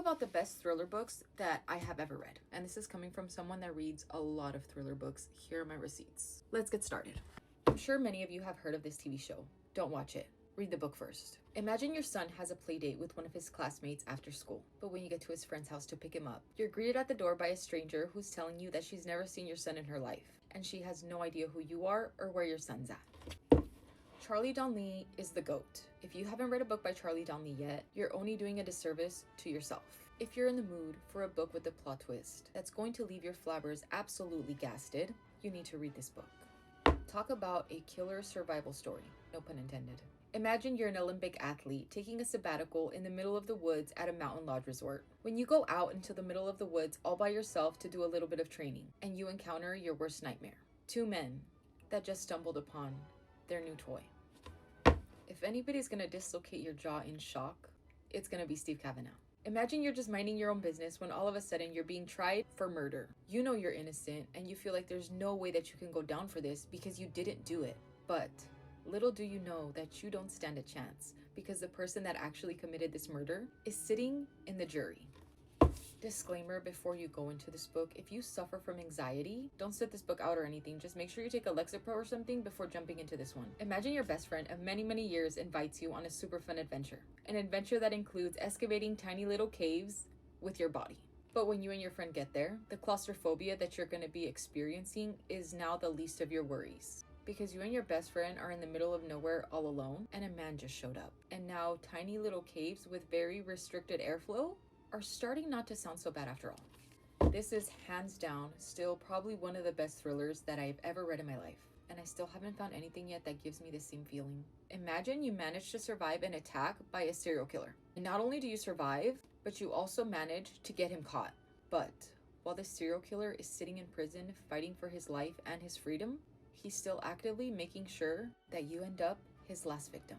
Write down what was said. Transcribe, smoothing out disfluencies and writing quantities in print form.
about the best thriller books that I have ever read. And this is coming from someone that reads a lot of thriller books. Here are my receipts. Let's get started. I'm sure many of you have heard of this TV show. Don't watch it. Read the book first. Imagine your son has a play date with one of his classmates after school, but when you get to his friend's house to pick him up, you're greeted at the door by a stranger who's telling you that she's never seen your son in her life, and she has no idea who you are or where your son's at. Charlie Donlea is the GOAT. If you haven't read a book by Charlie Donlea yet, you're only doing a disservice to yourself. If you're in the mood for a book with a plot twist that's going to leave your flabbers absolutely gasted, you need to read this book. Talk about a killer survival story, no pun intended. Imagine you're an Olympic athlete taking a sabbatical in the middle of the woods at a mountain lodge resort. When you go out into the middle of the woods all by yourself to do a little bit of training, and you encounter your worst nightmare. Two men that just stumbled upon their new toy. If anybody's gonna dislocate your jaw in shock, it's gonna be Steve Cavanagh. Imagine you're just minding your own business when all of a sudden you're being tried for murder. You know you're innocent and you feel like there's no way that you can go down for this because you didn't do it. But little do you know that you don't stand a chance because the person that actually committed this murder is sitting in the jury. Disclaimer before you go into this book, if you suffer from anxiety, don't sit this book out or anything. Just make sure you take a Lexapro or something before jumping into this one. Imagine your best friend of many years invites you on a super fun adventure. An adventure that includes excavating tiny little caves with your body. But when you and your friend get there, the claustrophobia that you're going to be experiencing is now the least of your worries. Because you and your best friend are in the middle of nowhere all alone, and a man just showed up. And now tiny little caves with very restricted airflow are starting not to sound so bad after all. This is hands down still probably one of the best thrillers that I've ever read in my life, and I still haven't found anything yet that gives me the same feeling. Imagine you manage to survive an attack by a serial killer. And not only do you survive, but you also manage to get him caught. But while the serial killer is sitting in prison fighting for his life and his freedom, he's still actively making sure that you end up his last victim.